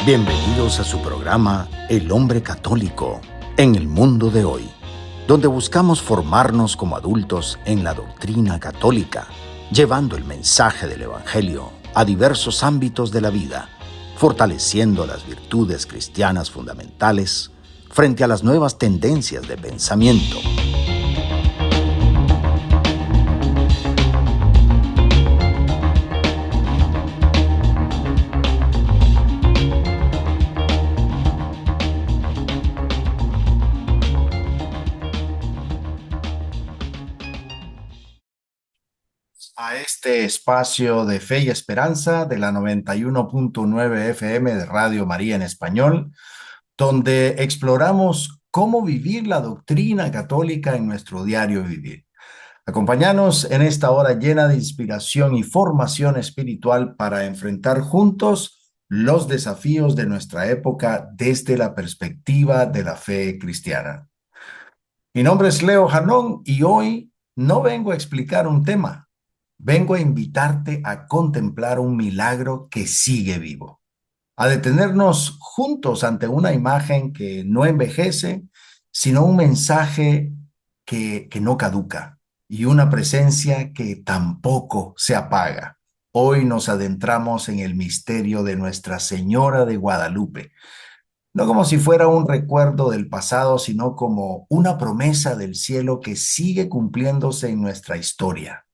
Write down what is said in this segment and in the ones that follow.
Bienvenidos a su programa El Hombre Católico en el Mundo de Hoy, donde buscamos formarnos como adultos en la doctrina católica, llevando el mensaje del Evangelio a diversos ámbitos de la vida, fortaleciendo las virtudes cristianas fundamentales frente a las nuevas tendencias de pensamiento. A este espacio de Fe y Esperanza de la 91.9 FM de Radio María en Español, donde exploramos cómo vivir la doctrina católica en nuestro diario vivir. Acompáñanos en esta hora llena de inspiración y formación espiritual para enfrentar juntos los desafíos de nuestra época desde la perspectiva de la fe cristiana. Mi nombre es Leo Janón y hoy no vengo a explicar un tema. Vengo a invitarte a contemplar un milagro que sigue vivo, a detenernos juntos ante una imagen que no envejece, sino un mensaje que no caduca y una presencia que tampoco se apaga. Hoy nos adentramos en el misterio de Nuestra Señora de Guadalupe, no como si fuera un recuerdo del pasado, sino como una promesa del cielo que sigue cumpliéndose en nuestra historia.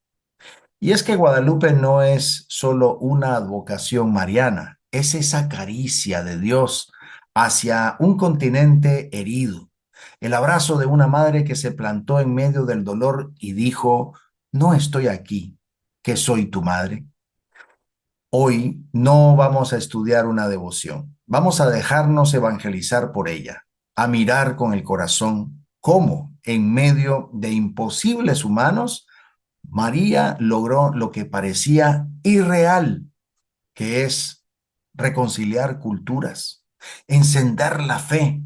Y es que Guadalupe no es solo una advocación mariana, es esa caricia de Dios hacia un continente herido, el abrazo de una madre que se plantó en medio del dolor y dijo: no estoy aquí, que soy tu madre. Hoy no vamos a estudiar una devoción, vamos a dejarnos evangelizar por ella, a mirar con el corazón cómo en medio de imposibles humanos María logró lo que parecía irreal, que es reconciliar culturas, encender la fe,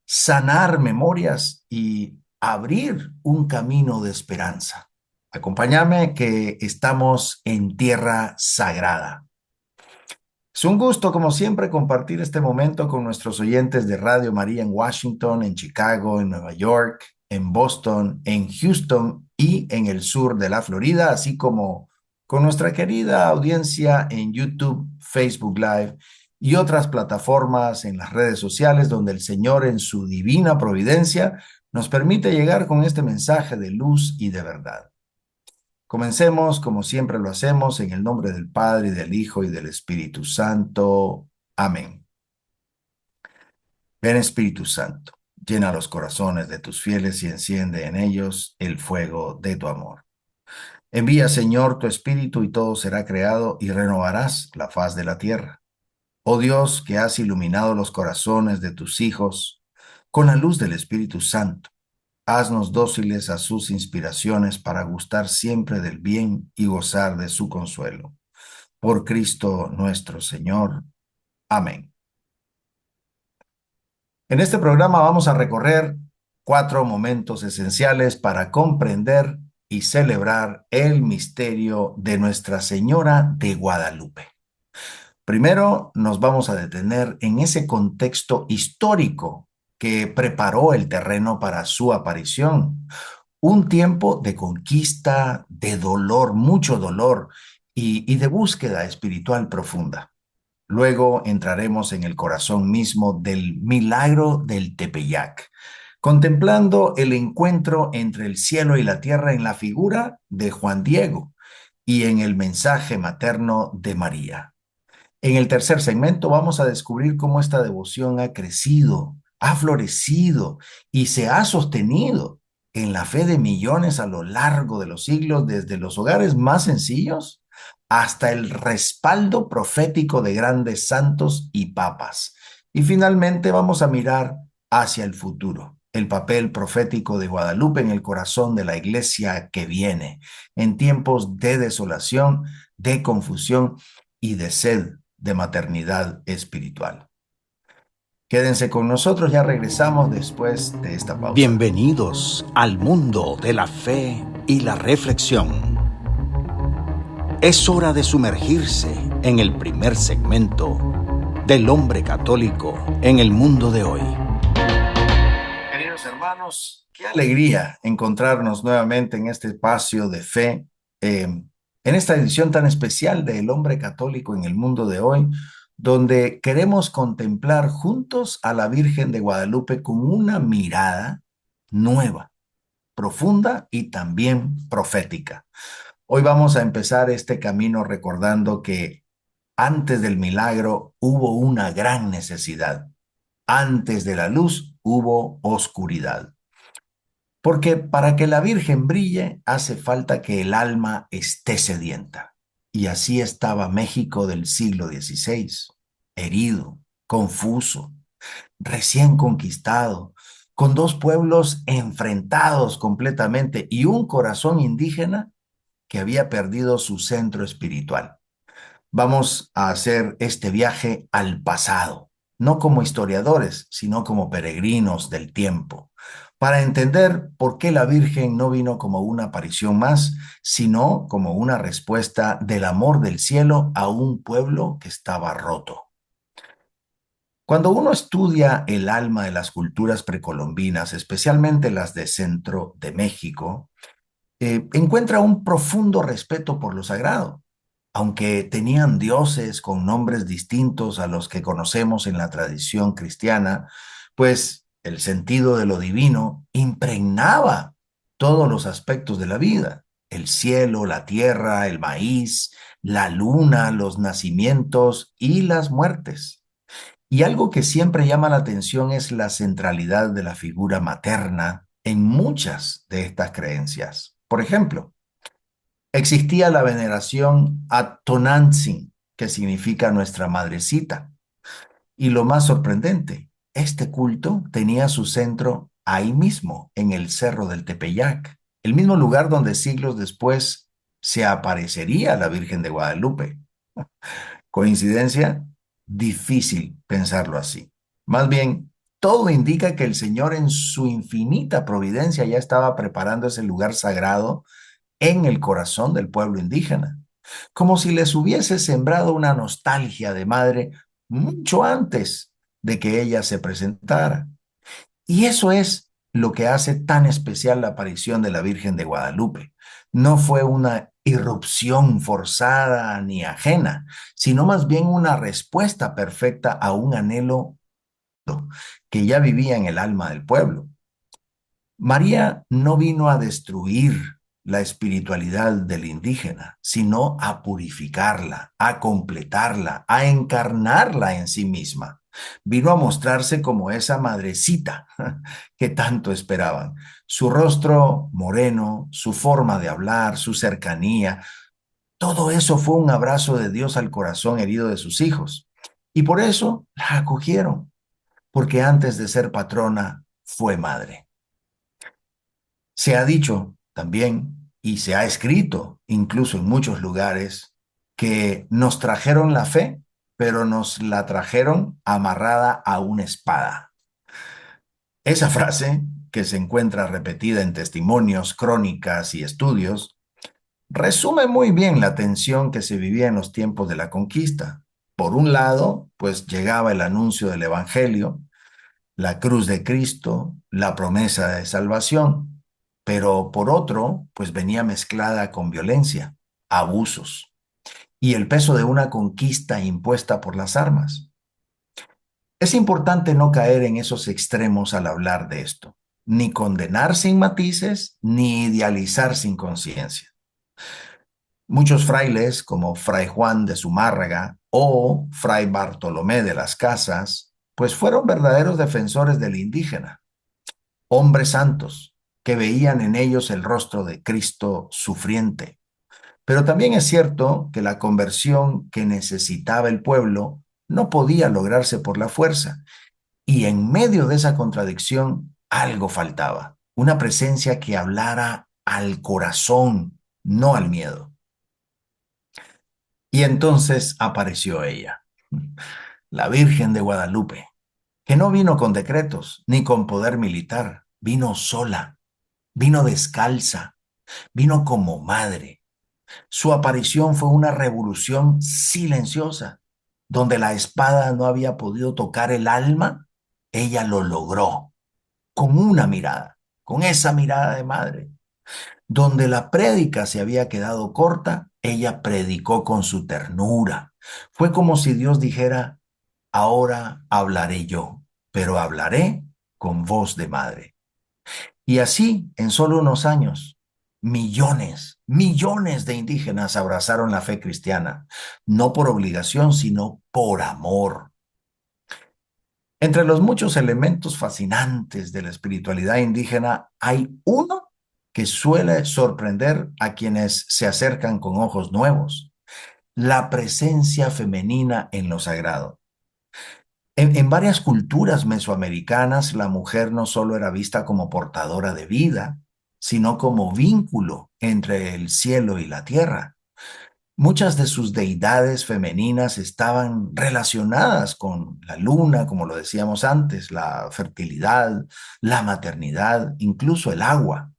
sanar memorias y abrir un camino de esperanza. Acompáñame que estamos en tierra sagrada. Es un gusto, como siempre, compartir este momento con nuestros oyentes de Radio María en Washington, en Chicago, en Nueva York, en Boston, en Houston y en el sur de la Florida, así como con nuestra querida audiencia en YouTube, Facebook Live y otras plataformas en las redes sociales donde el Señor en su divina providencia nos permite llegar con este mensaje de luz y de verdad. Comencemos, como siempre lo hacemos, en el nombre del Padre, y del Hijo, y del Espíritu Santo. Amén. Ven, Espíritu Santo, llena los corazones de tus fieles y enciende en ellos el fuego de tu amor. Envía, Señor, tu Espíritu y todo será creado y renovarás la faz de la tierra. Oh Dios, que has iluminado los corazones de tus hijos con la luz del Espíritu Santo, haznos dóciles a sus inspiraciones para gustar siempre del bien y gozar de su consuelo. Por Cristo nuestro Señor. Amén. En este programa vamos a recorrer 4 momentos esenciales para comprender y celebrar el misterio de Nuestra Señora de Guadalupe. Primero nos vamos a detener en ese contexto histórico que preparó el terreno para su aparición. Un tiempo de conquista, de dolor, mucho dolor y de búsqueda espiritual profunda. Luego entraremos en el corazón mismo del milagro del Tepeyac, contemplando el encuentro entre el cielo y la tierra en la figura de Juan Diego y en el mensaje materno de María. En el tercer segmento vamos a descubrir cómo esta devoción ha crecido, ha florecido y se ha sostenido en la fe de millones a lo largo de los siglos, desde los hogares más sencillos hasta el respaldo profético de grandes santos y papas. Y finalmente vamos a mirar hacia el futuro, el papel profético de Guadalupe en el corazón de la iglesia que viene, en tiempos de desolación, de confusión y de sed de maternidad espiritual. Quédense con nosotros, ya regresamos después de esta pausa. Bienvenidos al mundo de la fe y la reflexión. Es hora de sumergirse en el primer segmento del hombre católico en el mundo de hoy. Queridos hermanos, qué alegría encontrarnos nuevamente en este espacio de fe, en esta edición tan especial de El hombre católico en el mundo de hoy, donde queremos contemplar juntos a la Virgen de Guadalupe con una mirada nueva, profunda y también profética. Hoy vamos a empezar este camino recordando que antes del milagro hubo una gran necesidad. Antes de la luz hubo oscuridad. Porque para que la Virgen brille hace falta que el alma esté sedienta. Y así estaba México del siglo XVI, herido, confuso, recién conquistado, con dos pueblos enfrentados completamente y un corazón indígena que había perdido su centro espiritual. Vamos a hacer este viaje al pasado, no como historiadores, sino como peregrinos del tiempo, para entender por qué la Virgen no vino como una aparición más, sino como una respuesta del amor del cielo a un pueblo que estaba roto. Cuando uno estudia el alma de las culturas precolombinas, especialmente las de centro de México, encuentra un profundo respeto por lo sagrado. Aunque tenían dioses con nombres distintos a los que conocemos en la tradición cristiana, pues el sentido de lo divino impregnaba todos los aspectos de la vida: el cielo, la tierra, el maíz, la luna, los nacimientos y las muertes. Y algo que siempre llama la atención es la centralidad de la figura materna en muchas de estas creencias. Por ejemplo, existía la veneración a Tonantzin, que significa nuestra madrecita. Y lo más sorprendente, este culto tenía su centro ahí mismo, en el Cerro del Tepeyac, el mismo lugar donde siglos después se aparecería la Virgen de Guadalupe. ¿Coincidencia? Difícil pensarlo así. Más bien, todo indica que el Señor en su infinita providencia ya estaba preparando ese lugar sagrado en el corazón del pueblo indígena, como si les hubiese sembrado una nostalgia de madre mucho antes de que ella se presentara. Y eso es lo que hace tan especial la aparición de la Virgen de Guadalupe. No fue una irrupción forzada ni ajena, sino más bien una respuesta perfecta a un anhelo que ya vivía en el alma del pueblo. María no vino a destruir la espiritualidad del indígena, sino a purificarla, a completarla, a encarnarla en sí misma. Vino a mostrarse como esa madrecita que tanto esperaban. Su rostro moreno, su forma de hablar, su cercanía, todo eso fue un abrazo de Dios al corazón herido de sus hijos. Y por eso la acogieron, porque antes de ser patrona fue madre. Se ha dicho también, y se ha escrito incluso en muchos lugares, que nos trajeron la fe, pero nos la trajeron amarrada a una espada. Esa frase, que se encuentra repetida en testimonios, crónicas y estudios, resume muy bien la tensión que se vivía en los tiempos de la conquista. Por un lado, pues llegaba el anuncio del Evangelio, la cruz de Cristo, la promesa de salvación, pero por otro, pues venía mezclada con violencia, abusos y el peso de una conquista impuesta por las armas. Es importante no caer en esos extremos al hablar de esto, ni condenar sin matices, ni idealizar sin conciencia. Muchos frailes, como Fray Juan de Zumárraga o Fray Bartolomé de las Casas, pues fueron verdaderos defensores del indígena, hombres santos que veían en ellos el rostro de Cristo sufriente. Pero también es cierto que la conversión que necesitaba el pueblo no podía lograrse por la fuerza, y en medio de esa contradicción algo faltaba, una presencia que hablara al corazón, no al miedo. Y entonces apareció ella, la Virgen de Guadalupe, que no vino con decretos ni con poder militar, vino sola, vino descalza, vino como madre. Su aparición fue una revolución silenciosa. donde la espada no había podido tocar el alma, ella lo logró con una mirada, con esa mirada de madre. Donde la prédica se había quedado corta, ella predicó con su ternura. Fue como si Dios dijera, ahora hablaré yo, pero hablaré con voz de madre. Y así, en solo unos años, millones, millones de indígenas abrazaron la fe cristiana, no por obligación, sino por amor. Entre los muchos elementos fascinantes de la espiritualidad indígena, hay uno que suele sorprender a quienes se acercan con ojos nuevos: la presencia femenina en lo sagrado. En varias culturas mesoamericanas, la mujer no solo era vista como portadora de vida, sino como vínculo entre el cielo y la tierra. Muchas de sus deidades femeninas estaban relacionadas con la luna, como lo decíamos antes, la fertilidad, la maternidad, incluso el agua.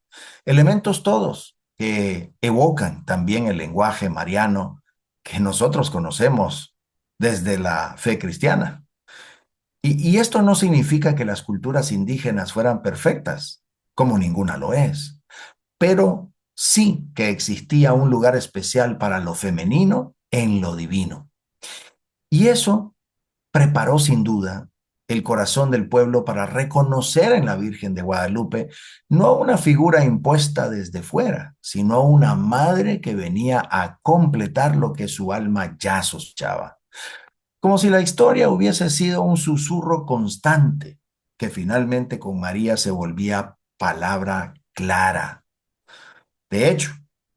Elementos todos que evocan también el lenguaje mariano que nosotros conocemos desde la fe cristiana. Y esto no significa que las culturas indígenas fueran perfectas, como ninguna lo es, pero sí que existía un lugar especial para lo femenino en lo divino. Y eso preparó sin duda el corazón del pueblo para reconocer en la Virgen de Guadalupe no una figura impuesta desde fuera, sino una madre que venía a completar lo que su alma ya sospechaba. Como si la historia hubiese sido un susurro constante, que finalmente con María se volvía palabra clara. De hecho,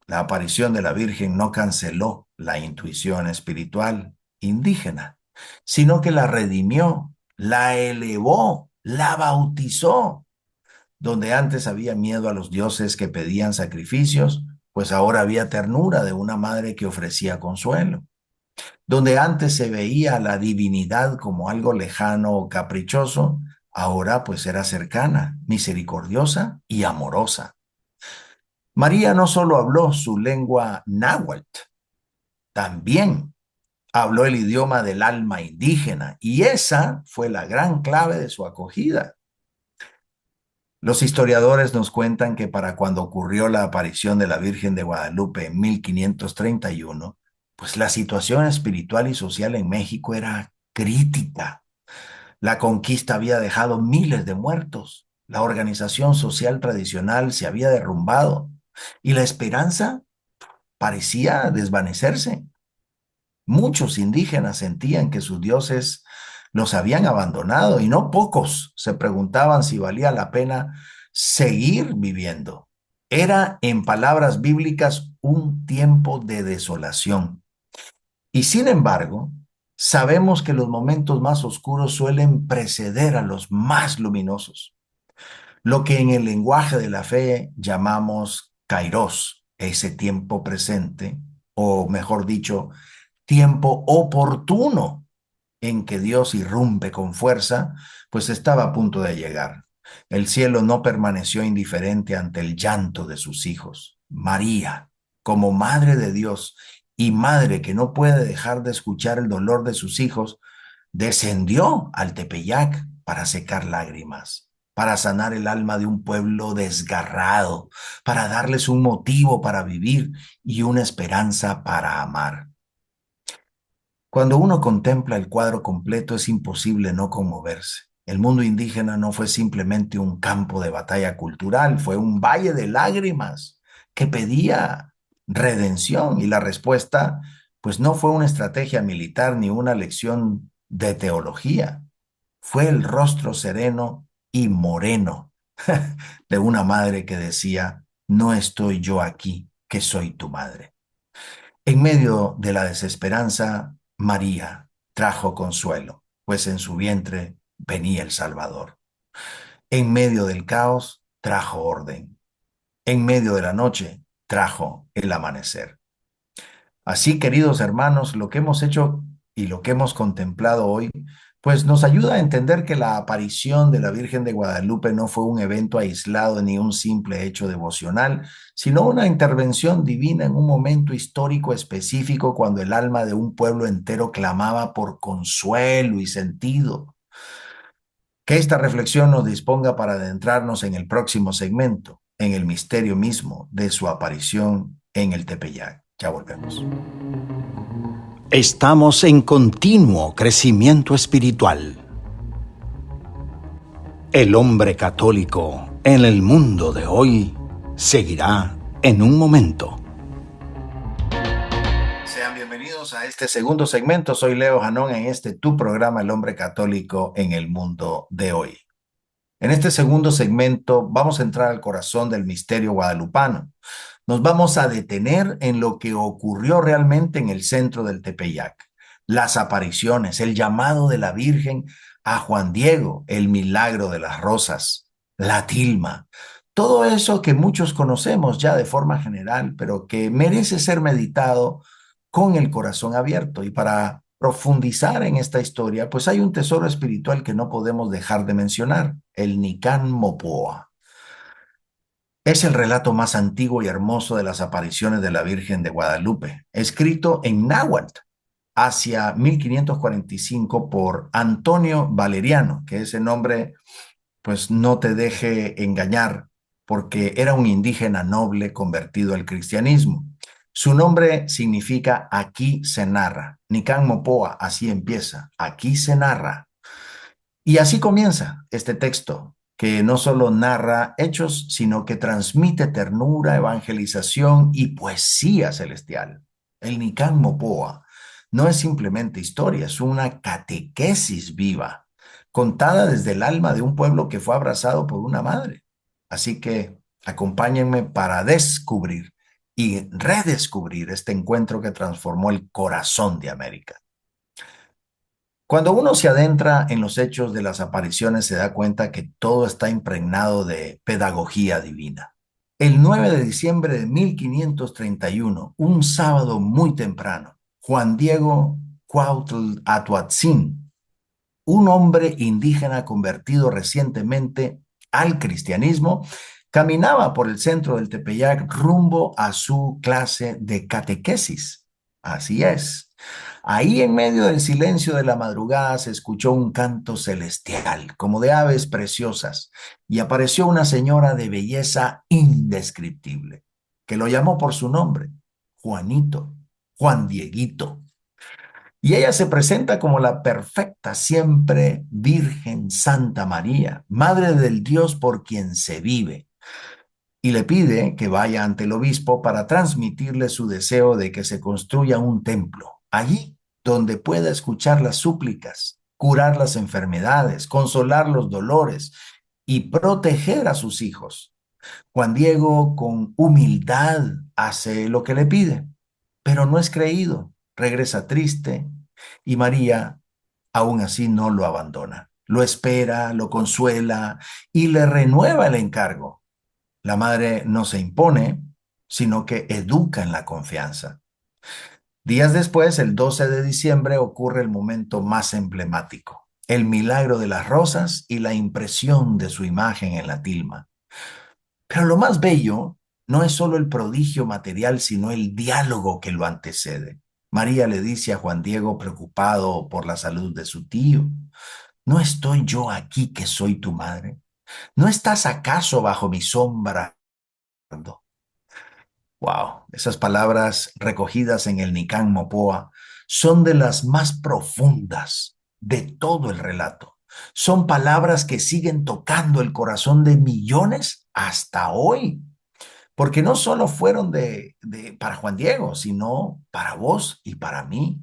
la aparición de la Virgen no canceló la intuición espiritual indígena, sino que la redimió, la elevó, la bautizó. Donde antes había miedo a los dioses que pedían sacrificios, pues ahora había ternura de una madre que ofrecía consuelo. Donde antes se veía la divinidad como algo lejano o caprichoso, ahora pues era cercana, misericordiosa y amorosa. María no solo habló su lengua náhuatl, también habló el idioma del alma indígena, y esa fue la gran clave de su acogida. Los historiadores nos cuentan que para cuando ocurrió la aparición de la Virgen de Guadalupe en 1531, pues la situación espiritual y social en México era crítica. La conquista había dejado miles de muertos, la organización social tradicional se había derrumbado y la esperanza parecía desvanecerse. Muchos indígenas sentían que sus dioses los habían abandonado y no pocos se preguntaban si valía la pena seguir viviendo. Era, en palabras bíblicas, un tiempo de desolación. Y sin embargo, sabemos que los momentos más oscuros suelen preceder a los más luminosos, lo que en el lenguaje de la fe llamamos kairos, ese tiempo presente, o mejor dicho, tiempo oportuno en que Dios irrumpe con fuerza, pues estaba a punto de llegar. El cielo no permaneció indiferente ante el llanto de sus hijos. María, como madre de Dios y madre que no puede dejar de escuchar el dolor de sus hijos, descendió al Tepeyac para secar lágrimas, para sanar el alma de un pueblo desgarrado, para darles un motivo para vivir y una esperanza para amar. Cuando uno contempla el cuadro completo es imposible no conmoverse. El mundo indígena no fue simplemente un campo de batalla cultural, fue un valle de lágrimas que pedía redención, y la respuesta pues no fue una estrategia militar ni una lección de teología, fue el rostro sereno y moreno de una madre que decía: no estoy yo aquí, que soy tu madre. En medio de la desesperanza, María trajo consuelo, pues en su vientre venía el Salvador. En medio del caos, trajo orden. En medio de la noche, trajo el amanecer. Así, queridos hermanos, lo que hemos hecho y lo que hemos contemplado hoy pues nos ayuda a entender que la aparición de la Virgen de Guadalupe no fue un evento aislado ni un simple hecho devocional, sino una intervención divina en un momento histórico específico cuando el alma de un pueblo entero clamaba por consuelo y sentido. Que esta reflexión nos disponga para adentrarnos en el próximo segmento, en el misterio mismo de su aparición en el Tepeyac. Ya volvemos. Estamos en continuo crecimiento espiritual. El hombre católico en el mundo de hoy seguirá en un momento. Sean bienvenidos a este segundo segmento. Soy Leo Janón en este tu programa El hombre católico en el mundo de hoy. En este segundo segmento vamos a entrar al corazón del misterio guadalupano. Nos vamos a detener en lo que ocurrió realmente en el centro del Tepeyac. Las apariciones, el llamado de la Virgen a Juan Diego, el milagro de las rosas, la tilma. Todo eso que muchos conocemos ya de forma general, pero que merece ser meditado con el corazón abierto. Y para profundizar en esta historia, pues hay un tesoro espiritual que no podemos dejar de mencionar, el Nican Mopoa. Es el relato más antiguo y hermoso de las apariciones de la Virgen de Guadalupe, escrito en náhuatl hacia 1545 por Antonio Valeriano, que ese nombre pues no te deje engañar, porque era un indígena noble convertido al cristianismo. Su nombre significa aquí se narra. Nican Mopoa, así empieza, aquí se narra. Y así comienza este texto, que no solo narra hechos, sino que transmite ternura, evangelización y poesía celestial. El Nican Mopoa no es simplemente historia, es una catequesis viva, contada desde el alma de un pueblo que fue abrazado por una madre. Así que acompáñenme para descubrir y redescubrir este encuentro que transformó el corazón de América. Cuando uno se adentra en los hechos de las apariciones, se da cuenta que todo está impregnado de pedagogía divina. El 9 de diciembre de 1531, un sábado muy temprano, Juan Diego Cuautl Atuatzin, un hombre indígena convertido recientemente al cristianismo, caminaba por el centro del Tepeyac rumbo a su clase de catequesis. Así es. Ahí en medio del silencio de la madrugada se escuchó un canto celestial, como de aves preciosas, y apareció una señora de belleza indescriptible, que lo llamó por su nombre, Juanito, Juan Dieguito. Y ella se presenta como la perfecta, siempre Virgen Santa María, Madre del Dios por quien se vive, y le pide que vaya ante el obispo para transmitirle su deseo de que se construya un templo, allí donde pueda escuchar las súplicas, curar las enfermedades, consolar los dolores y proteger a sus hijos. Juan Diego con humildad hace lo que le pide, pero no es creído, regresa triste y María aún así no lo abandona. Lo espera, lo consuela y le renueva el encargo. La madre no se impone, sino que educa en la confianza. Días después, el 12 de diciembre, ocurre el momento más emblemático, el milagro de las rosas y la impresión de su imagen en la tilma. Pero lo más bello no es solo el prodigio material, sino el diálogo que lo antecede. María le dice a Juan Diego, preocupado por la salud de su tío, ¿no estoy yo aquí que soy tu madre? ¿No estás acaso bajo mi sombra? Wow, esas palabras recogidas en el Nican Mopoa son de las más profundas de todo el relato. Son palabras que siguen tocando el corazón de millones hasta hoy, porque no solo fueron para Juan Diego, sino para vos y para mí.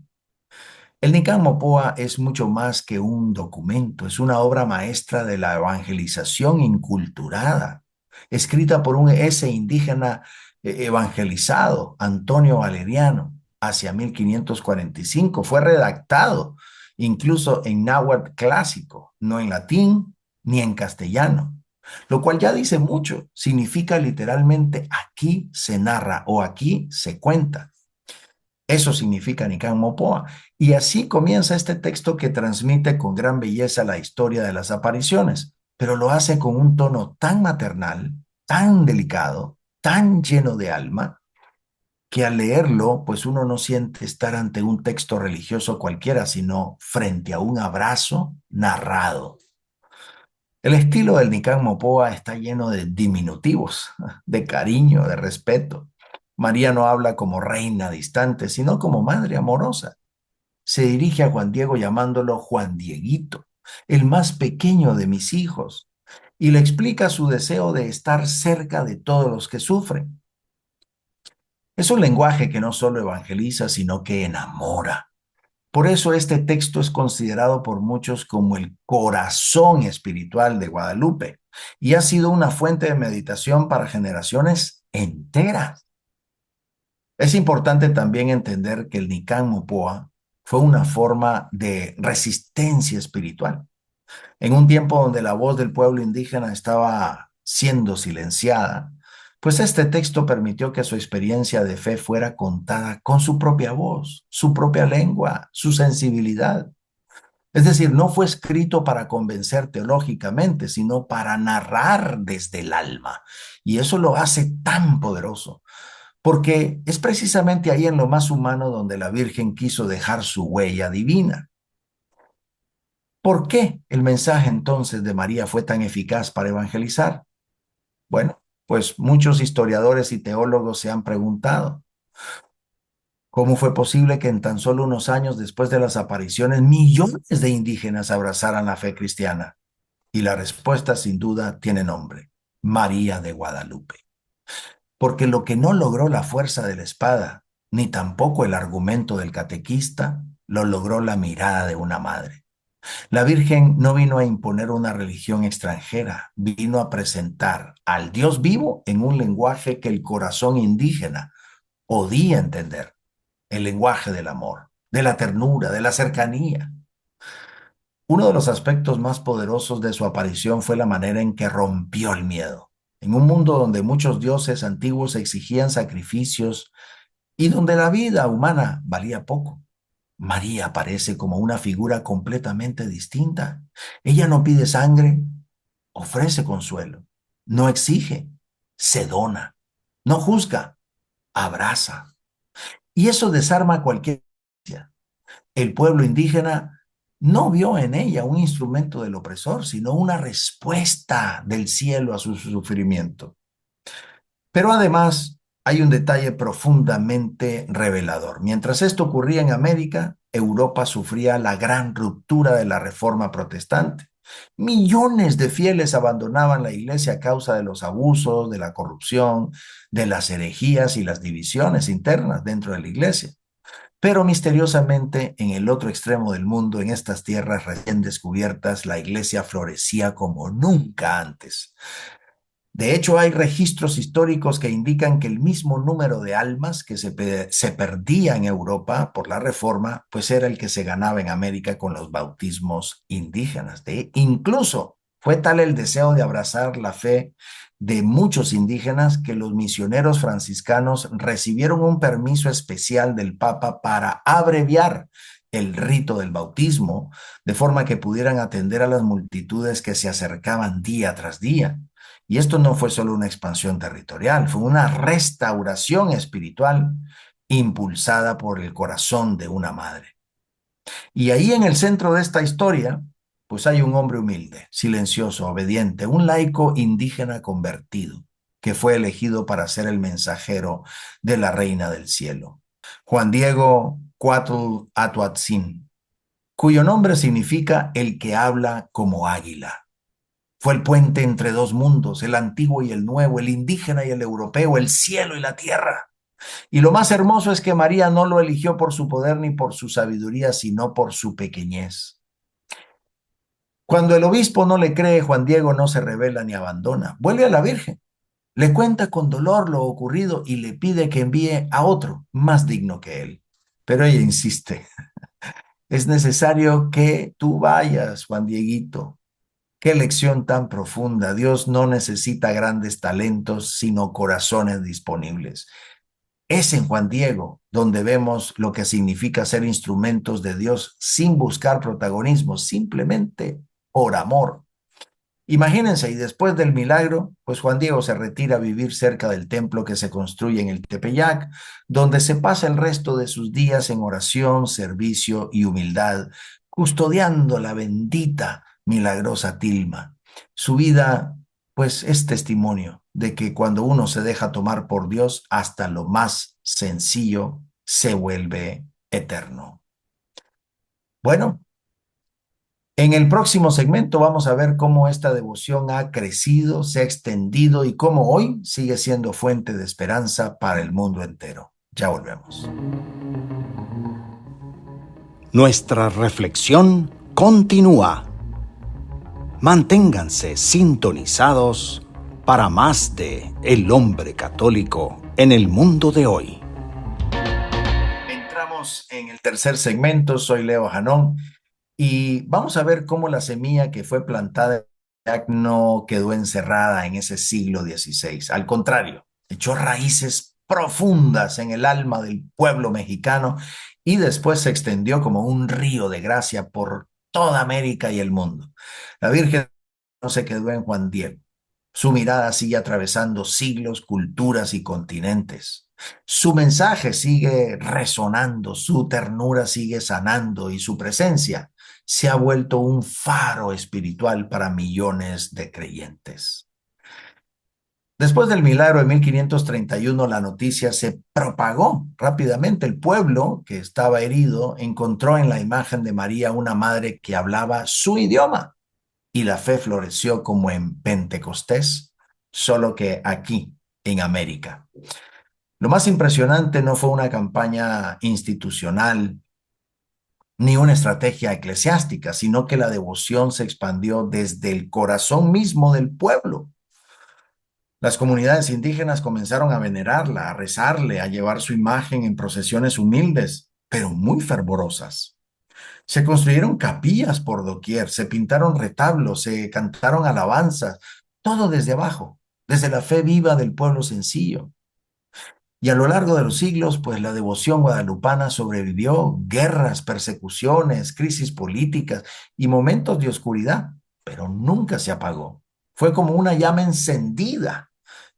El Nican Mopoa es mucho más que un documento, es una obra maestra de la evangelización inculturada, escrita por ese indígena evangelizado, Antonio Valeriano, hacia 1545. Fue redactado incluso en náhuatl clásico, no en latín ni en castellano, lo cual ya dice mucho, significa literalmente aquí se narra o aquí se cuenta. Eso significa Nican Mopoa. Y así comienza este texto que transmite con gran belleza la historia de las apariciones, pero lo hace con un tono tan maternal, tan delicado, tan lleno de alma, que al leerlo, pues uno no siente estar ante un texto religioso cualquiera, sino frente a un abrazo narrado. El estilo del Nican Mopoa está lleno de diminutivos, de cariño, de respeto. María no habla como reina distante, sino como madre amorosa. Se dirige a Juan Diego llamándolo Juan Dieguito, el más pequeño de mis hijos, y le explica su deseo de estar cerca de todos los que sufren. Es un lenguaje que no solo evangeliza, sino que enamora. Por eso este texto es considerado por muchos como el corazón espiritual de Guadalupe y ha sido una fuente de meditación para generaciones enteras. Es importante también entender que el Nican Mopoa fue una forma de resistencia espiritual. En un tiempo donde la voz del pueblo indígena estaba siendo silenciada, pues este texto permitió que su experiencia de fe fuera contada con su propia voz, su propia lengua, su sensibilidad. Es decir, no fue escrito para convencer teológicamente, sino para narrar desde el alma. Y eso lo hace tan poderoso, porque es precisamente ahí en lo más humano donde la Virgen quiso dejar su huella divina. ¿Por qué el mensaje entonces de María fue tan eficaz para evangelizar? Bueno, pues muchos historiadores y teólogos se han preguntado, ¿cómo fue posible que en tan solo unos años después de las apariciones millones de indígenas abrazaran la fe cristiana? Y la respuesta sin duda tiene nombre, María de Guadalupe. Porque lo que no logró la fuerza de la espada, ni tampoco el argumento del catequista, lo logró la mirada de una madre. La Virgen no vino a imponer una religión extranjera, vino a presentar al Dios vivo en un lenguaje que el corazón indígena podía entender, el lenguaje del amor, de la ternura, de la cercanía. Uno de los aspectos más poderosos de su aparición fue la manera en que rompió el miedo. En un mundo donde muchos dioses antiguos exigían sacrificios y donde la vida humana valía poco, María aparece como una figura completamente distinta. Ella no pide sangre, ofrece consuelo, no exige, se dona, no juzga, abraza. Y eso desarma a cualquier creencia. El pueblo indígena no vio en ella un instrumento del opresor, sino una respuesta del cielo a su sufrimiento. Pero además hay un detalle profundamente revelador. Mientras esto ocurría en América, Europa sufría la gran ruptura de la Reforma protestante. Millones de fieles abandonaban la iglesia a causa de los abusos, de la corrupción, de las herejías y las divisiones internas dentro de la iglesia. Pero misteriosamente, en el otro extremo del mundo, en estas tierras recién descubiertas, la iglesia florecía como nunca antes. De hecho, hay registros históricos que indican que el mismo número de almas que se perdía en Europa por la Reforma, pues era el que se ganaba en América con los bautismos indígenas. Incluso fue tal el deseo de abrazar la fe de muchos indígenas que los misioneros franciscanos recibieron un permiso especial del Papa para abreviar el rito del bautismo, de forma que pudieran atender a las multitudes que se acercaban día tras día. Y esto no fue solo una expansión territorial, fue una restauración espiritual impulsada por el corazón de una madre. Y ahí en el centro de esta historia, pues hay un hombre humilde, silencioso, obediente, un laico indígena convertido, que fue elegido para ser el mensajero de la Reina del Cielo, Juan Diego Cuatl Atuatzin, cuyo nombre significa el que habla como águila. Fue el puente entre dos mundos, el antiguo y el nuevo, el indígena y el europeo, el cielo y la tierra. Y lo más hermoso es que María no lo eligió por su poder ni por su sabiduría, sino por su pequeñez. Cuando el obispo no le cree, Juan Diego no se revela ni abandona. Vuelve a la Virgen, le cuenta con dolor lo ocurrido y le pide que envíe a otro más digno que él. Pero ella insiste, es necesario que tú vayas, Juan Dieguito. Qué lección tan profunda. Dios no necesita grandes talentos, sino corazones disponibles. Es en Juan Diego donde vemos lo que significa ser instrumentos de Dios sin buscar protagonismo, simplemente por amor. Imagínense, y después del milagro, pues Juan Diego se retira a vivir cerca del templo que se construye en el Tepeyac, donde se pasa el resto de sus días en oración, servicio y humildad, custodiando la bendita, milagrosa tilma. Su vida, pues, es testimonio de que cuando uno se deja tomar por Dios, hasta lo más sencillo se vuelve eterno. Bueno, en el próximo segmento vamos a ver cómo esta devoción ha crecido, se ha extendido y cómo hoy sigue siendo fuente de esperanza para el mundo entero. Ya volvemos. Nuestra reflexión continúa. Manténganse sintonizados para más de El hombre católico en el mundo de hoy. Entramos en el tercer segmento. Soy Leo Janón y vamos a ver cómo la semilla que fue plantada no quedó encerrada en ese siglo XVI. Al contrario, echó raíces profundas en el alma del pueblo mexicano y después se extendió como un río de gracia por toda América y el mundo. La Virgen no se quedó en Juan Diego. Su mirada sigue atravesando siglos, culturas y continentes. Su mensaje sigue resonando, su ternura sigue sanando y su presencia se ha vuelto un faro espiritual para millones de creyentes. Después del milagro de 1531, la noticia se propagó rápidamente. El pueblo que estaba herido encontró en la imagen de María una madre que hablaba su idioma y la fe floreció como en Pentecostés, solo que aquí, en América. Lo más impresionante no fue una campaña institucional ni una estrategia eclesiástica, sino que la devoción se expandió desde el corazón mismo del pueblo. Las comunidades indígenas comenzaron a venerarla, a rezarle, a llevar su imagen en procesiones humildes, pero muy fervorosas. Se construyeron capillas por doquier, se pintaron retablos, se cantaron alabanzas, todo desde abajo, desde la fe viva del pueblo sencillo. Y a lo largo de los siglos, pues la devoción guadalupana sobrevivió guerras, persecuciones, crisis políticas y momentos de oscuridad, pero nunca se apagó. Fue como una llama encendida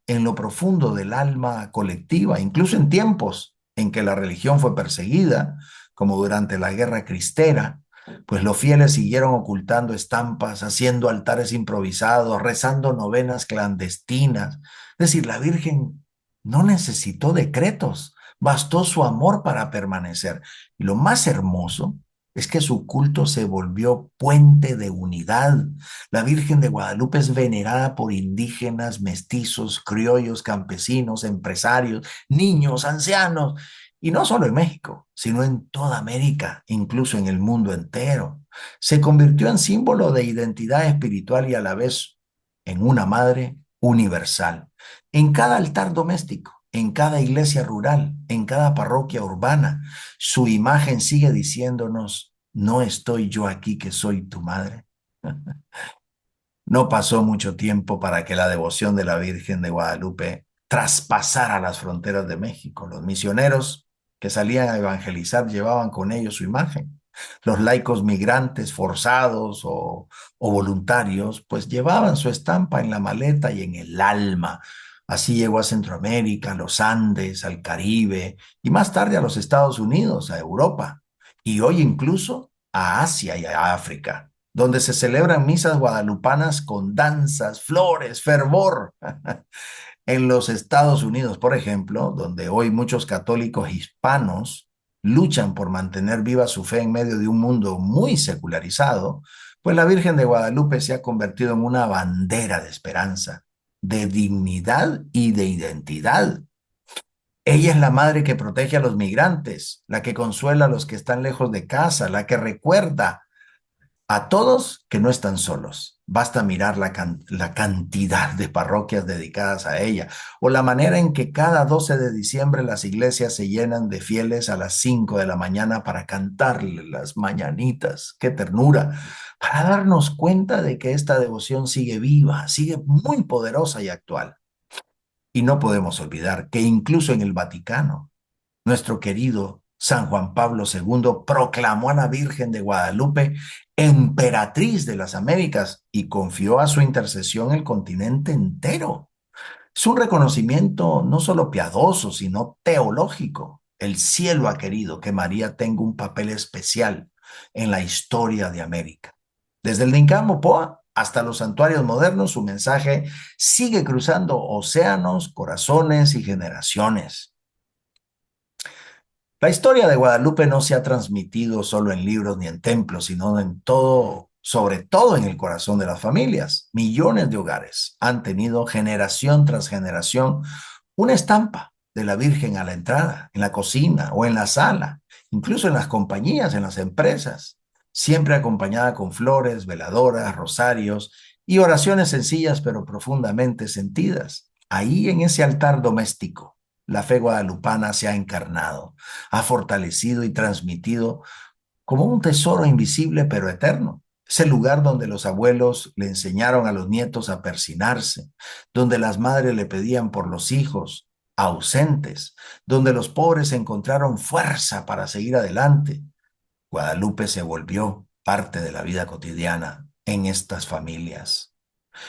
en lo profundo del alma colectiva, incluso en tiempos en que la religión fue perseguida, como durante la Guerra Cristera, pues los fieles siguieron ocultando estampas, haciendo altares improvisados, rezando novenas clandestinas. Es decir, la Virgen no necesitó decretos, bastó su amor para permanecer. Y lo más hermoso es que su culto se volvió puente de unidad. La Virgen de Guadalupe es venerada por indígenas, mestizos, criollos, campesinos, empresarios, niños, ancianos, y no solo en México, sino en toda América, incluso en el mundo entero. Se convirtió en símbolo de identidad espiritual y a la vez en una madre universal. En cada altar doméstico, en cada iglesia rural, en cada parroquia urbana, su imagen sigue diciéndonos, no estoy yo aquí que soy tu madre. No pasó mucho tiempo para que la devoción de la Virgen de Guadalupe traspasara las fronteras de México. Los misioneros que salían a evangelizar llevaban con ellos su imagen. Los laicos migrantes forzados o voluntarios, pues llevaban su estampa en la maleta y en el alma. Así llegó a Centroamérica, a los Andes, al Caribe y más tarde a los Estados Unidos, a Europa y hoy incluso a Asia y a África, donde se celebran misas guadalupanas con danzas, flores, fervor. En los Estados Unidos, por ejemplo, donde hoy muchos católicos hispanos luchan por mantener viva su fe en medio de un mundo muy secularizado, pues la Virgen de Guadalupe se ha convertido en una bandera de esperanza, de dignidad y de identidad. Ella es la madre que protege a los migrantes, la que consuela a los que están lejos de casa, la que recuerda a todos que no están solos. Basta mirar la cantidad de parroquias dedicadas a ella o la manera en que cada 12 de diciembre las iglesias se llenan de fieles a las 5 de la mañana para cantarle las mañanitas. ¡Qué ternura! Para darnos cuenta de que esta devoción sigue viva, sigue muy poderosa y actual. Y no podemos olvidar que incluso en el Vaticano, nuestro querido San Juan Pablo II proclamó a la Virgen de Guadalupe emperatriz de las Américas y confió a su intercesión el continente entero. Es un reconocimiento no solo piadoso, sino teológico. El cielo ha querido que María tenga un papel especial en la historia de América. Desde el Nincán Mopoa hasta los santuarios modernos, su mensaje sigue cruzando océanos, corazones y generaciones. La historia de Guadalupe no se ha transmitido solo en libros ni en templos, sino en todo, sobre todo en el corazón de las familias. Millones de hogares han tenido generación tras generación una estampa de la Virgen a la entrada, en la cocina o en la sala, incluso en las compañías, en las empresas, siempre acompañada con flores, veladoras, rosarios y oraciones sencillas pero profundamente sentidas. Ahí en ese altar doméstico, la fe guadalupana se ha encarnado, ha fortalecido y transmitido como un tesoro invisible pero eterno. Es el lugar donde los abuelos le enseñaron a los nietos a persinarse, donde las madres le pedían por los hijos ausentes, donde los pobres encontraron fuerza para seguir adelante. Guadalupe se volvió parte de la vida cotidiana en estas familias.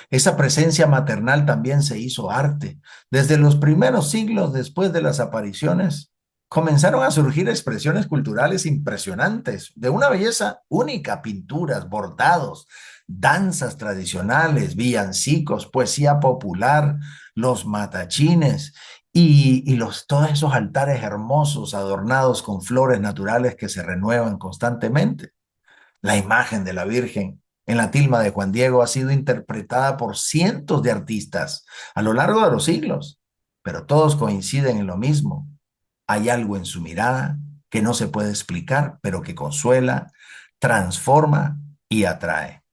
Esa presencia maternal también se hizo arte. Desde los primeros siglos después de las apariciones, comenzaron a surgir expresiones culturales impresionantes, de una belleza única: pinturas, bordados, danzas tradicionales, villancicos, poesía popular, los matachines todos esos altares hermosos adornados con flores naturales que se renuevan constantemente. La imagen de la Virgen en la tilma de Juan Diego ha sido interpretada por cientos de artistas a lo largo de los siglos, pero todos coinciden en lo mismo. Hay algo en su mirada que no se puede explicar, pero que consuela, transforma y atrae.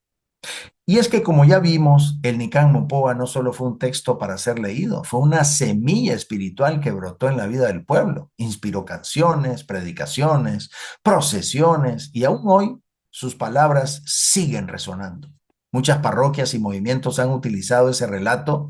Y es que, como ya vimos, el Nican Mopoa no solo fue un texto para ser leído, fue una semilla espiritual que brotó en la vida del pueblo. Inspiró canciones, predicaciones, procesiones, y aún hoy sus palabras siguen resonando. Muchas parroquias y movimientos han utilizado ese relato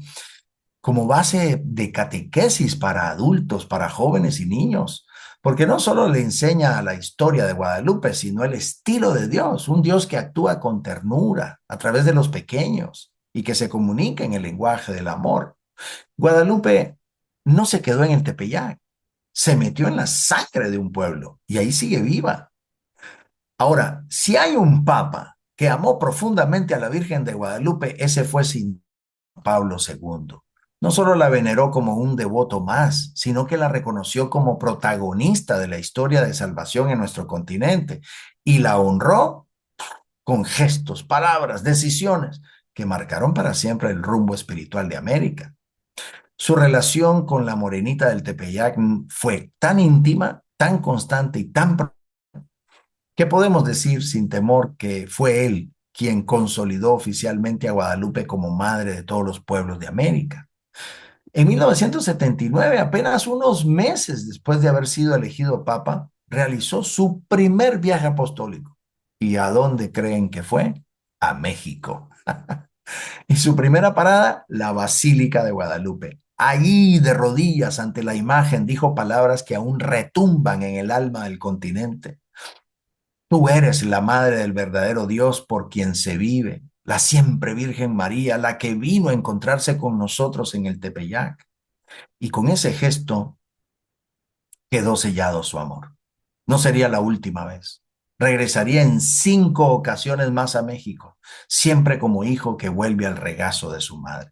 como base de catequesis para adultos, para jóvenes y niños, porque no solo le enseña a la historia de Guadalupe, sino el estilo de Dios, un Dios que actúa con ternura a través de los pequeños y que se comunica en el lenguaje del amor. Guadalupe no se quedó en el Tepeyac, se metió en la sangre de un pueblo y ahí sigue viva. Ahora, si hay un papa que amó profundamente a la Virgen de Guadalupe, ese fue sin Pablo II. No solo la veneró como un devoto más, sino que la reconoció como protagonista de la historia de salvación en nuestro continente y la honró con gestos, palabras, decisiones que marcaron para siempre el rumbo espiritual de América. Su relación con la morenita del Tepeyac fue tan íntima, tan constante y tan que podemos decir sin temor que fue él quien consolidó oficialmente a Guadalupe como madre de todos los pueblos de América. En 1979, apenas unos meses después de haber sido elegido papa, realizó su primer viaje apostólico. ¿Y a dónde creen que fue? A México. Y su primera parada, la Basílica de Guadalupe. Allí, de rodillas ante la imagen, dijo palabras que aún retumban en el alma del continente. Tú eres la madre del verdadero Dios por quien se vive, la siempre Virgen María, la que vino a encontrarse con nosotros en el Tepeyac. Y con ese gesto quedó sellado su amor. No sería la última vez. Regresaría en 5 ocasiones más a México, siempre como hijo que vuelve al regazo de su madre.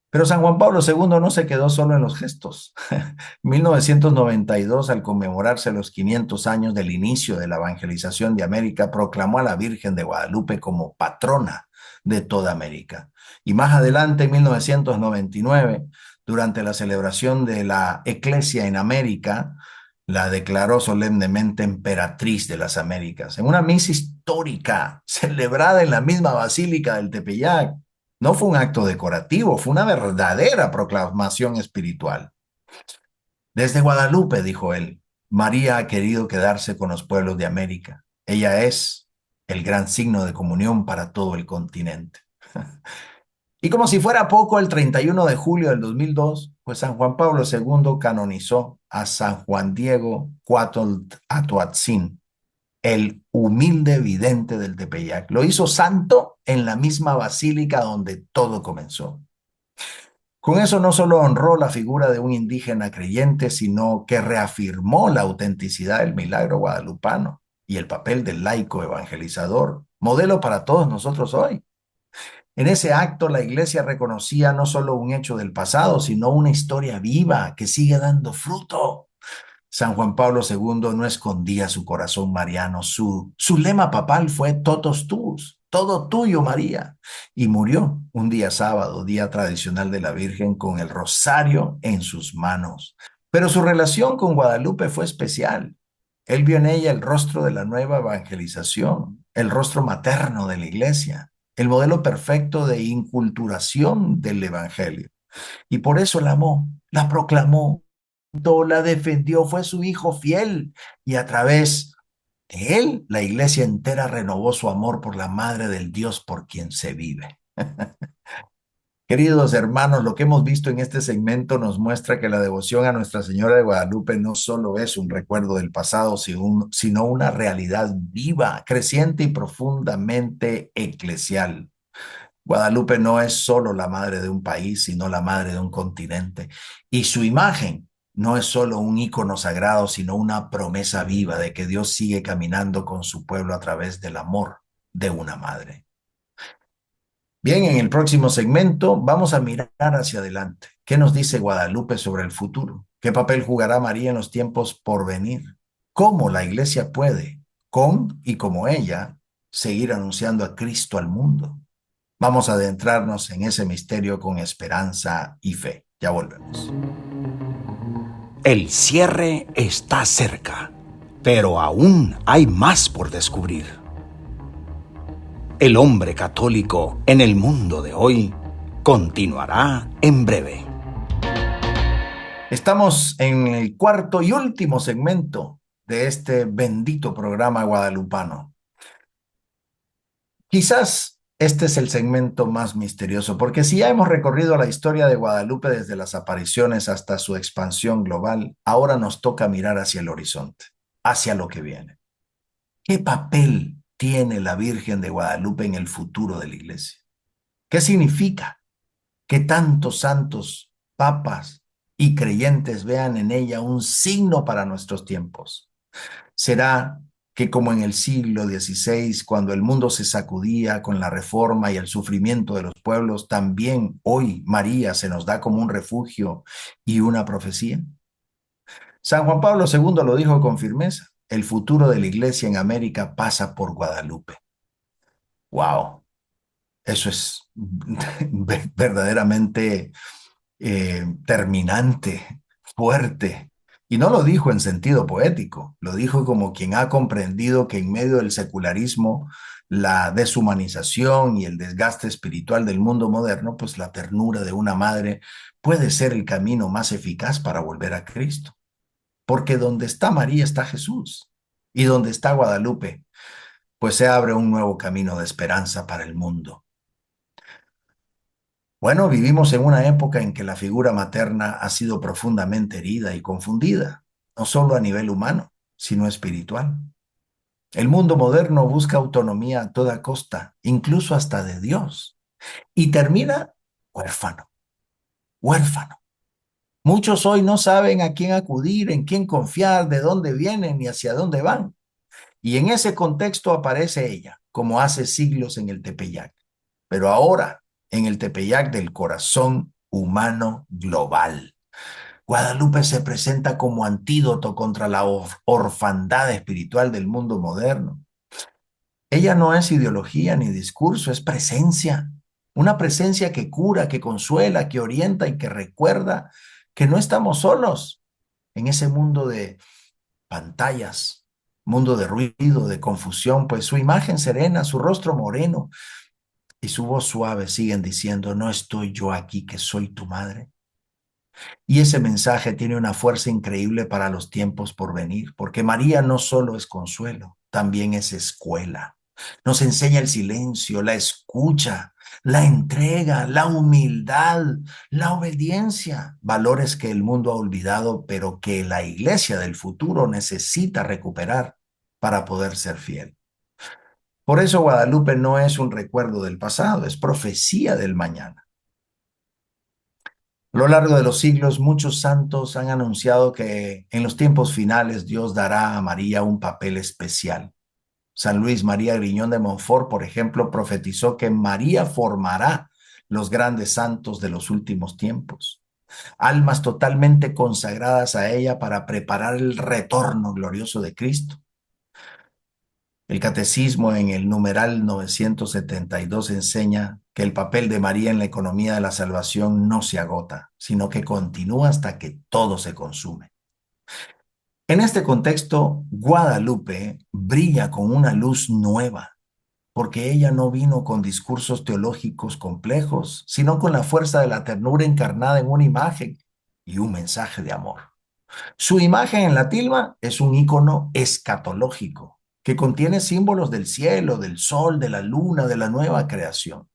Pero San Juan Pablo II no se quedó solo en los gestos. En 1992, al conmemorarse los 500 años del inicio de la evangelización de América, proclamó a la Virgen de Guadalupe como patrona de toda América. Y más adelante, en 1999, durante la celebración de la Eclesia en América, la declaró solemnemente emperatriz de las Américas, en una misa histórica celebrada en la misma Basílica del Tepeyac. No fue un acto decorativo, fue una verdadera proclamación espiritual. Desde Guadalupe, dijo él, María ha querido quedarse con los pueblos de América. Ella es el gran signo de comunión para todo el continente. Y como si fuera poco, el 31 de julio del 2002, pues San Juan Pablo II canonizó a San Juan Diego Cuatl Atoatzin, el humilde vidente del Tepeyac. Lo hizo santo en la misma basílica donde todo comenzó. Con eso no solo honró la figura de un indígena creyente, sino que reafirmó la autenticidad del milagro guadalupano y el papel del laico evangelizador, modelo para todos nosotros hoy. En ese acto, la iglesia reconocía no solo un hecho del pasado, sino una historia viva que sigue dando fruto. San Juan Pablo II no escondía su corazón mariano. Su lema papal fue Totus tuus, todo tuyo, María. Y murió un día sábado, día tradicional de la Virgen, con el rosario en sus manos. Pero su relación con Guadalupe fue especial. Él vio en ella el rostro de la nueva evangelización, el rostro materno de la iglesia, el modelo perfecto de inculturación del evangelio. Y por eso la amó, la proclamó, la defendió, fue su hijo fiel. Y a través de él, la iglesia entera renovó su amor por la Madre del Dios por quien se vive. Queridos hermanos, lo que hemos visto en este segmento nos muestra que la devoción a Nuestra Señora de Guadalupe no solo es un recuerdo del pasado, sino una realidad viva, creciente y profundamente eclesial. Guadalupe no es solo la madre de un país, sino la madre de un continente. Y su imagen no es solo un ícono sagrado, sino una promesa viva de que Dios sigue caminando con su pueblo a través del amor de una madre. Bien, en el próximo segmento vamos a mirar hacia adelante. ¿Qué nos dice Guadalupe sobre el futuro? ¿Qué papel jugará María en los tiempos por venir? ¿Cómo la iglesia puede, con y como ella, seguir anunciando a Cristo al mundo? Vamos a adentrarnos en ese misterio con esperanza y fe. Ya volvemos. El cierre está cerca, pero aún hay más por descubrir. El hombre católico en el mundo de hoy continuará en breve. Estamos en el cuarto y último segmento de este bendito programa guadalupano. Quizás este es el segmento más misterioso, porque si ya hemos recorrido la historia de Guadalupe desde las apariciones hasta su expansión global, ahora nos toca mirar hacia el horizonte, hacia lo que viene. ¿Qué papel tiene la Virgen de Guadalupe en el futuro de la iglesia? ¿Qué significa que tantos santos, papas y creyentes vean en ella un signo para nuestros tiempos? ¿Será que como en el siglo XVI, cuando el mundo se sacudía con la reforma y el sufrimiento de los pueblos, también hoy María se nos da como un refugio y una profecía? San Juan Pablo II lo dijo con firmeza: el futuro de la iglesia en América pasa por Guadalupe. ¡Wow! Eso es verdaderamente terminante, fuerte. Y no lo dijo en sentido poético, lo dijo como quien ha comprendido que en medio del secularismo, la deshumanización y el desgaste espiritual del mundo moderno, pues la ternura de una madre puede ser el camino más eficaz para volver a Cristo. Porque donde está María está Jesús, y donde está Guadalupe, pues se abre un nuevo camino de esperanza para el mundo. Bueno, vivimos en una época en que la figura materna ha sido profundamente herida y confundida, no solo a nivel humano, sino espiritual. El mundo moderno busca autonomía a toda costa, incluso hasta de Dios, y termina huérfano, huérfano. Muchos hoy no saben a quién acudir, en quién confiar, de dónde vienen ni hacia dónde van. Y en ese contexto aparece ella, como hace siglos en el Tepeyac, pero ahora en el Tepeyac del corazón humano global. Guadalupe se presenta como antídoto contra la orfandad espiritual del mundo moderno. Ella no es ideología ni discurso, es presencia. Una presencia que cura, que consuela, que orienta y que recuerda que no estamos solos en ese mundo de pantallas, mundo de ruido, de confusión, pues su imagen serena, su rostro moreno y su voz suave siguen diciendo: no estoy yo aquí, que soy tu madre. Y ese mensaje tiene una fuerza increíble para los tiempos por venir, porque María no solo es consuelo, también es escuela. Nos enseña el silencio, la escucha, la entrega, la humildad, la obediencia, valores que el mundo ha olvidado, pero que la iglesia del futuro necesita recuperar para poder ser fiel. Por eso Guadalupe no es un recuerdo del pasado, es profecía del mañana. A lo largo de los siglos, muchos santos han anunciado que en los tiempos finales Dios dará a María un papel especial. San Luis María Griñón de Montfort, por ejemplo, profetizó que María formará los grandes santos de los últimos tiempos, almas totalmente consagradas a ella para preparar el retorno glorioso de Cristo. El catecismo en el numeral 972 enseña que el papel de María en la economía de la salvación no se agota, sino que continúa hasta que todo se consume. En este contexto, Guadalupe brilla con una luz nueva, porque ella no vino con discursos teológicos complejos, sino con la fuerza de la ternura encarnada en una imagen y un mensaje de amor. Su imagen en la tilma es un icono escatológico que contiene símbolos del cielo, del sol, de la luna, de la nueva creación.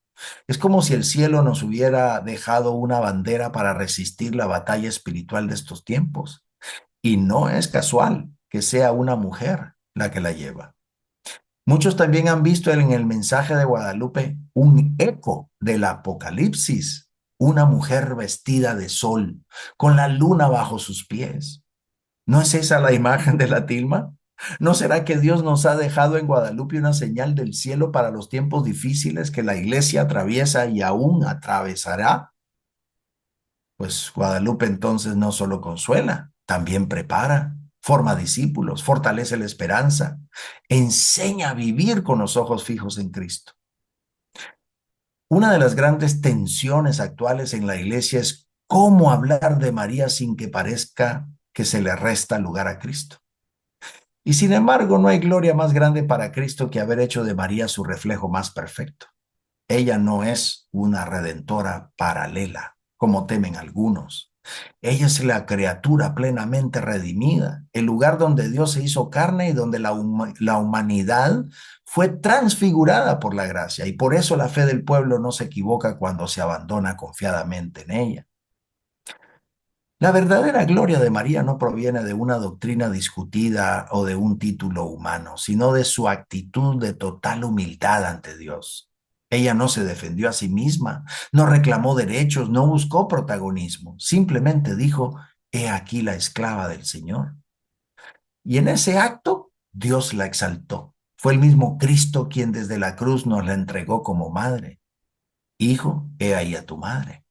Es como si el cielo nos hubiera dejado una bandera para resistir la batalla espiritual de estos tiempos. Y no es casual que sea una mujer la que la lleva. Muchos también han visto en el mensaje de Guadalupe un eco del Apocalipsis, una mujer vestida de sol, con la luna bajo sus pies. ¿No es esa la imagen de la tilma? ¿No será que Dios nos ha dejado en Guadalupe una señal del cielo para los tiempos difíciles que la iglesia atraviesa y aún atravesará? Pues Guadalupe entonces no solo consuela, también prepara, forma discípulos, fortalece la esperanza, enseña a vivir con los ojos fijos en Cristo. Una de las grandes tensiones actuales en la iglesia es cómo hablar de María sin que parezca que se le resta lugar a Cristo. Y sin embargo, no hay gloria más grande para Cristo que haber hecho de María su reflejo más perfecto. Ella no es una redentora paralela, como temen algunos. Ella es la criatura plenamente redimida, el lugar donde Dios se hizo carne y donde la humanidad fue transfigurada por la gracia. Y por eso la fe del pueblo no se equivoca cuando se abandona confiadamente en ella. La verdadera gloria de María no proviene de una doctrina discutida o de un título humano, sino de su actitud de total humildad ante Dios. Ella no se defendió a sí misma, no reclamó derechos, no buscó protagonismo, simplemente dijo, he aquí la esclava del Señor. Y en ese acto, Dios la exaltó. Fue el mismo Cristo quien desde la cruz nos la entregó como madre. Hijo, he ahí a tu madre.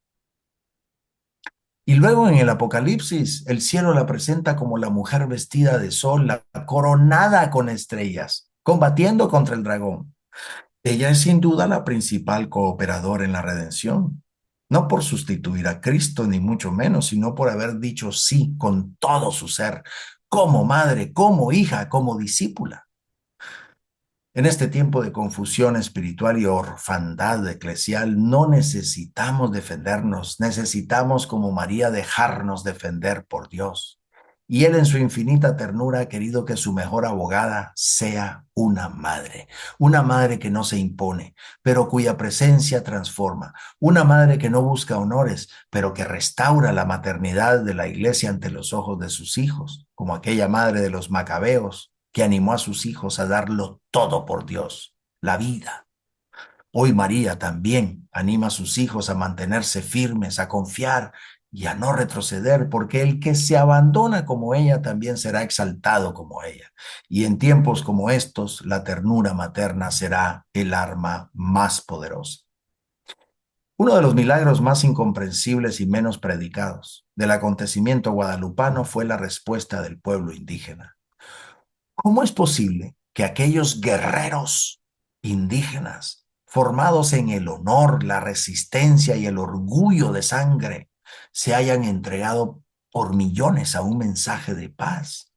Y luego en el Apocalipsis, el cielo la presenta como la mujer vestida de sol, la coronada con estrellas, combatiendo contra el dragón. Ella es sin duda la principal cooperadora en la redención, no por sustituir a Cristo, ni mucho menos, sino por haber dicho sí con todo su ser, como madre, como hija, como discípula. En este tiempo de confusión espiritual y orfandad eclesial, no necesitamos defendernos, necesitamos como María dejarnos defender por Dios. Y Él en su infinita ternura ha querido que su mejor abogada sea una madre que no se impone, pero cuya presencia transforma, una madre que no busca honores, pero que restaura la maternidad de la iglesia ante los ojos de sus hijos, como aquella madre de los macabeos que animó a sus hijos a darlo todo por Dios, la vida. Hoy María también anima a sus hijos a mantenerse firmes, a confiar y a no retroceder, porque el que se abandona como ella también será exaltado como ella. Y en tiempos como estos, la ternura materna será el arma más poderosa. Uno de los milagros más incomprensibles y menos predicados del acontecimiento guadalupano fue la respuesta del pueblo indígena. ¿Cómo es posible que aquellos guerreros indígenas, formados en el honor, la resistencia y el orgullo de sangre, se hayan entregado por millones a un mensaje de paz?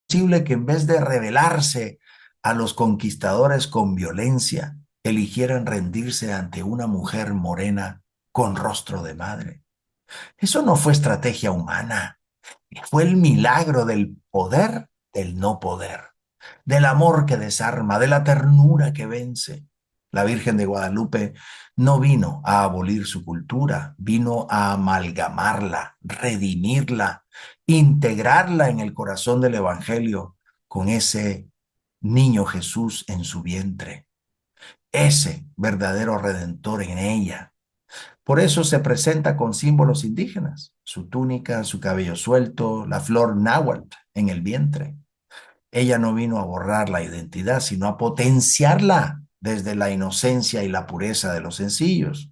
¿Es posible que en vez de rebelarse a los conquistadores con violencia, eligieran rendirse ante una mujer morena con rostro de madre? Eso no fue estrategia humana, fue el milagro del poder del no poder. del amor que desarma, de la ternura que vence. La Virgen de Guadalupe no vino a abolir su cultura, vino a amalgamarla, redimirla, integrarla en el corazón del Evangelio con ese niño Jesús en su vientre, ese verdadero redentor en ella. Por eso se presenta con símbolos indígenas, su túnica, su cabello suelto, la flor náhuatl en el vientre. Ella no vino a borrar la identidad, sino a potenciarla desde la inocencia y la pureza de los sencillos.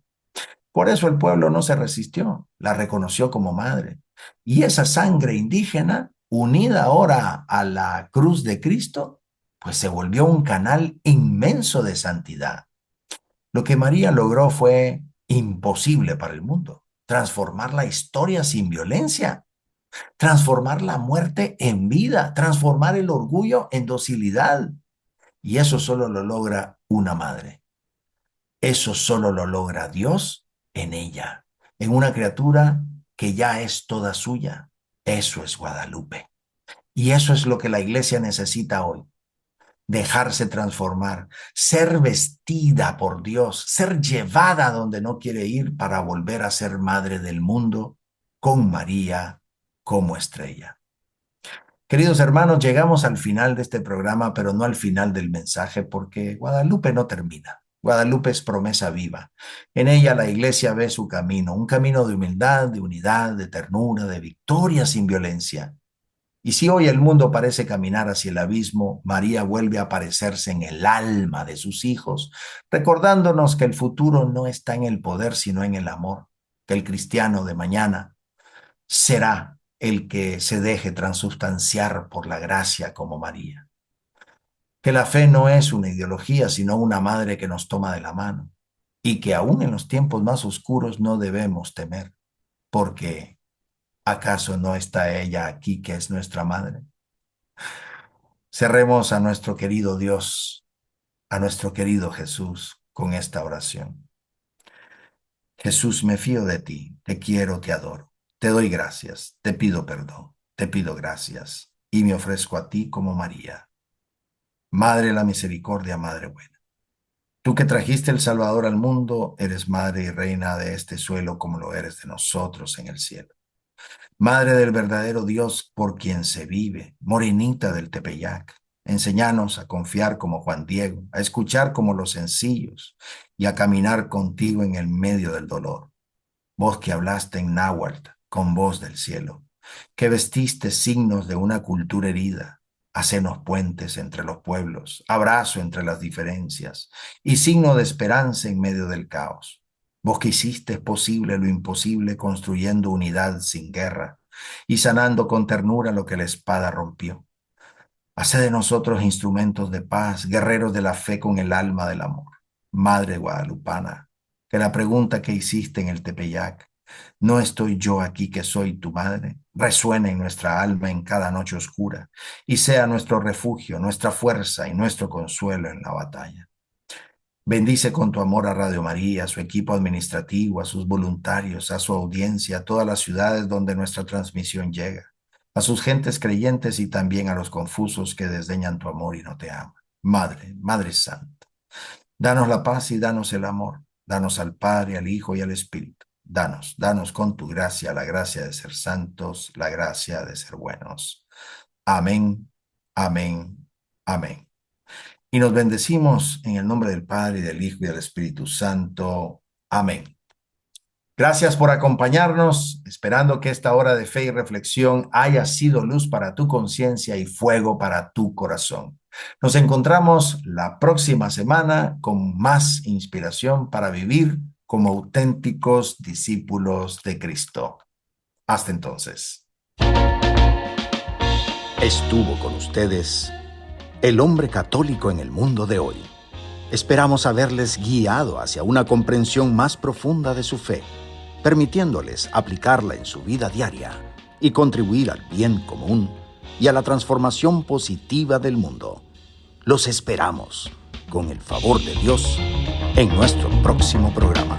Por eso el pueblo no se resistió, la reconoció como madre. Y esa sangre indígena, unida ahora a la cruz de Cristo, pues se volvió un canal inmenso de santidad. Lo que María logró fue imposible para el mundo: transformar la historia sin violencia, transformar la muerte en vida, transformar el orgullo en docilidad. Y eso solo lo logra una madre. Eso solo lo logra Dios en ella, en una criatura que ya es toda suya. Eso es Guadalupe. Y eso es lo que la iglesia necesita hoy: dejarse transformar, ser vestida por Dios, ser llevada donde no quiere ir para volver a ser madre del mundo con María como estrella. Queridos hermanos, llegamos al final de este programa, pero no al final del mensaje, porque Guadalupe no termina. Guadalupe es promesa viva. En ella la iglesia ve su camino, un camino de humildad, de unidad, de ternura, de victoria sin violencia. Y si hoy el mundo parece caminar hacia el abismo, María vuelve a aparecerse en el alma de sus hijos, recordándonos que el futuro no está en el poder, sino en el amor, que el cristiano de mañana será el que se deje transubstanciar por la gracia como María. Que la fe no es una ideología, sino una madre que nos toma de la mano, y que aún en los tiempos más oscuros no debemos temer, porque ¿acaso no está ella aquí, que es nuestra madre? Cerremos a nuestro querido Dios, a nuestro querido Jesús, con esta oración. Jesús, me fío de ti, te quiero, te adoro, te doy gracias, te pido perdón, te pido gracias, y me ofrezco a ti como María. Madre de la misericordia, Madre buena. Tú que trajiste el Salvador al mundo, eres Madre y Reina de este suelo como lo eres de nosotros en el cielo. Madre del verdadero Dios por quien se vive, morenita del Tepeyac, enséñanos a confiar como Juan Diego, a escuchar como los sencillos y a caminar contigo en el medio del dolor. Vos que hablaste en náhuatl con voz del cielo, que vestiste signos de una cultura herida, hacenos puentes entre los pueblos, abrazo entre las diferencias y signo de esperanza en medio del caos. Vos que hiciste posible lo imposible, construyendo unidad sin guerra y sanando con ternura lo que la espada rompió. Haced de nosotros instrumentos de paz, guerreros de la fe con el alma del amor. Madre guadalupana, que la pregunta que hiciste en el Tepeyac, ¿no estoy yo aquí que soy tu madre?, resuene en nuestra alma en cada noche oscura y sea nuestro refugio, nuestra fuerza y nuestro consuelo en la batalla. Bendice con tu amor a Radio María, a su equipo administrativo, a sus voluntarios, a su audiencia, a todas las ciudades donde nuestra transmisión llega, a sus gentes creyentes y también a los confusos que desdeñan tu amor y no te aman. Madre, Madre Santa, danos la paz y danos el amor, danos al Padre, al Hijo y al Espíritu. Danos con tu gracia la gracia de ser santos, la gracia de ser buenos. Amén, amén, amén. Y nos bendecimos en el nombre del Padre, y del Hijo y del Espíritu Santo. Amén. Gracias por acompañarnos, esperando que esta hora de fe y reflexión haya sido luz para tu conciencia y fuego para tu corazón. Nos encontramos la próxima semana con más inspiración para vivir como auténticos discípulos de Cristo. Hasta entonces. Estuvo con ustedes el hombre católico en el mundo de hoy. Esperamos haberles guiado hacia una comprensión más profunda de su fe, permitiéndoles aplicarla en su vida diaria y contribuir al bien común y a la transformación positiva del mundo. Los esperamos, con el favor de Dios, en nuestro próximo programa.